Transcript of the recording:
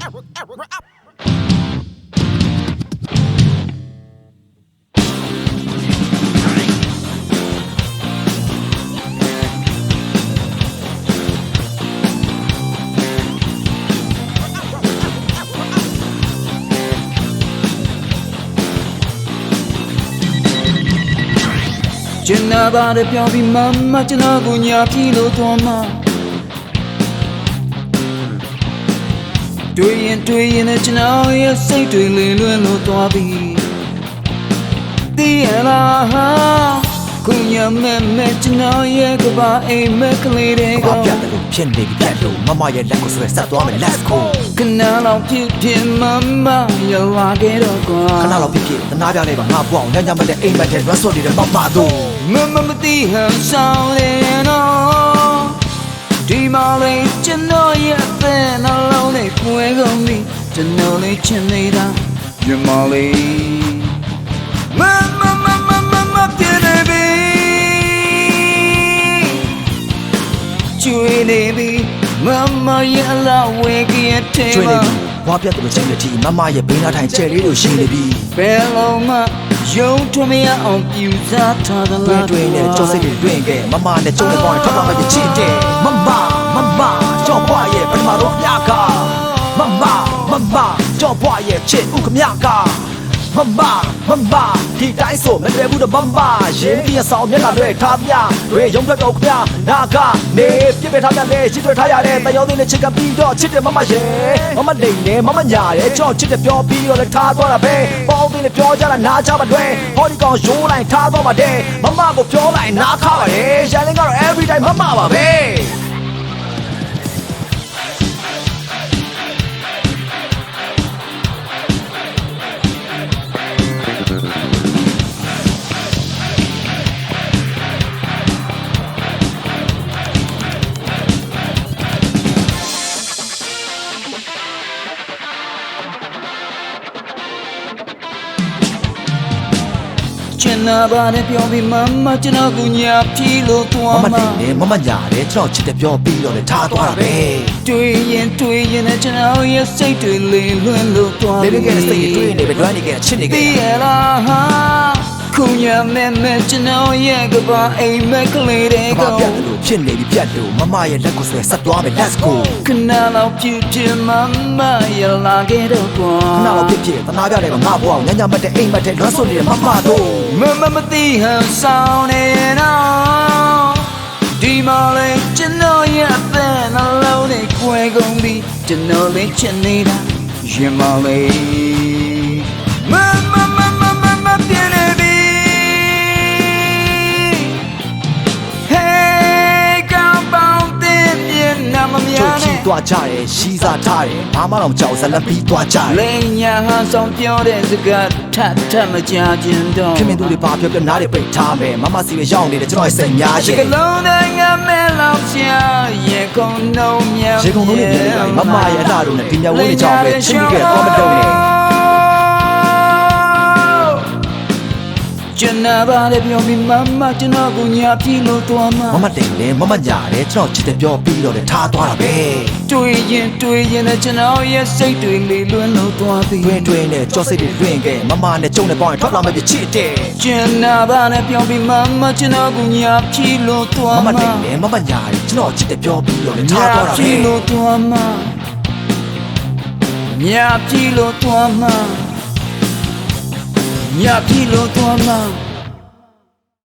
ကျွန်တော်ဘာတွေပြောပြီးမကျွန်တော်ကိုညာပြီးလို့တော့မှတွေ့ရင်နဲ့ကျွန်တော်ရဲ့စိတ်တွေလေလွင့်လို့သွားပြီသိရလားဟာခုညမဲ့ကျွန်တော်ရဲ့ကဘာအိမ်မက်ကလေးတွေကပြတ်တယ်လို့ဖြစ်နေပြီပြတ်လို့မမရဲ့လက်ကိုဆွဲဆက်သွားမယ် let's go ခဏလောက်ဖြစ်မရလာခဲ့တော့ကွာခဏလောက်ဖြစ်တနာပြလိုက်ပါငါပွအောင်ညညမတဲ့အိမ်မက်တဲ့ run ဆော့နေတဲ့မတို့မသိဟန်ဆောင်တယ်နော်ဒီမလေးကျွန်တော်ရဲ့အသက်နှလုံးနဲ့ကွဲကုန်ပြီကျွန်တော်လေးချင်နေတာရမလေးမပြည့်နေပြီကျွေးနေပြီမရဲ့လာဝဲကြည့်တဲ့ကျွေးနေပြီဘွားပြတ်တယ်လို့ချိန်နေတီမမရဲ့ဘေးနားထိုင်ကျဲလေးလို့ရှိနေပြီဘယ်လုံးမှယုံထွမရအောင်ပြူစားထားသလားတွင်နဲ့ကြောစိတ်တွေတွင်ခဲ့မမနဲ့ကျုံးတဲ့ပေါင်းထွက်လာမှချစ်တယ်မမကြောဘွားရဲ့ပထမတော့မြကမကြောဘွားရဲ့ချစ်ဥကမြကမဒီတိုင်းဆိုမလွယ်ဘူးတော့မရင်းပြဆောင်မျက်နှာတွေထားပြတွေရုံထွက်တော့ခင်ဗျာနာကနေပြစ်ပြထားတဲ့ချစ်တွေထားရတဲ့တယောက်သေးနဲ့ချစ်ကပြီးတော့ချစ်တယ်မရဲ့မလိန်နဲ့မညာရဲ့ကြောချစ်တယ်ပြောပြီးတော့လည်းထားသွားတာပဲပေါင်းသေးနဲ့ပြောကြတာနားချမတွဲဟောဒီကောင်ရိုးလိုက်ထားသွားပါတယ်မကိုပြောလိုက်နားခါပါတယ်ရန်လင်းကတော့ every time မပါပဲကျွန်တော်ဘာနဲ့ပြောပြီးကျွန်တော်ကိုညာပြီးလို့သွားမှာမညာတယ်ကျွန်တော်ချစ်တယ်ပြောပြီးတော့လည်းထားသွားတာပဲတွေ့ရင်နဲ့ကျွန်တော်ရဲ့စိတ်တွေလေလွင့်လို့သွားပြီလေကစိတ်တွေတွေ့နေပဲ drive နေခဲ့ချစ်နေခဲ့သိရလားဟာခုညမဲ့ကျွန်တော်ရဲ့ကဘာအိမ်မက်ကလေးတွေကပြတ်တယ်လို့ဖြစ်နေပြီပြတ်လို့မရဲ့လက်ကိုဆွဲဆက်သွားမယ် let's go ခဏလောက်ဖြစ်မရလာခဲ့တော့ကွာခဏလောက်ဖြစ်တနာပြတယ်ငါဘွားညညမတဲ့အိမ်မက်တဲ့ run ဆော့နေတဲ့မတို့မသိဟန်ဆောင်နေနော်ဒီမလေးကျွန်တော်ရဲ့အသက်နှလုံးနဲ့ကွဲကုန်ပြီကျွန်တော်လေးချင်နေတာရင်မလေးမပြည့်နေပြီ Hey ကောင်းပေါင်းတဲ့ပြင်နာမများနဲ့သွားကြတယ်ရှိစားထားတယ်ဘာမှတော့ကြောက်စလက်ပြီးသွားကြတယ်လိန်ညာဟန်ဆောင်ပြောတဲ့စကားထမကြခြင်းတော့ခင်မင်းတို့တွေဘာပြောနားတွေပိတ်ထားမယ်မစီပဲရောက်နေတယ်ကျွန်တော်ရဲ့စိတ်များရဲ့ကလုံးတိုင်းငါမဲလောက်ချာရေကုန်နှုံမြောင်ရေကုန်နှုံးနေတယ်မရဲ့အတားတို့နဲ့ဒီမြောင်ဝင်းတွေကြောင့်ပဲချင်းခဲ့တော့မတော့နဲ့ကျွန်တော်ဘာလဲပြောပြီးကျွန်တော်ကိုညာပြီးလို့သွားမှာမတိန်နဲ့မညာတယ်ကျွန်တော်ချစ်တယ်ပြောပြီးတော့လည်းထားသွားတာပဲတွေ့ရင်နဲ့ကျွန်တော်ရဲ့စိတ်တွေလေလွင့်လို့သွားပြီတွင်နဲ့ကြောစိတ်တွေတွင်ခဲ့မနဲ့ကျုံနဲ့ပေါင်းထွက်လာမှပြချစ်တယ်ကျွန်တော်ဘာလဲပြောပြီးကျွန်တော်ကိုညာပြီးလို့သွားမှာမတိန်နဲ့မညာတယ်ကျွန်တော်ချစ်တယ်ပြောပြီးတော့လည်းထားသွားတာပဲပြီးလို့သွားမှာညာပြီးလို့သွားမှာညာပြီးလို့သွားမှာ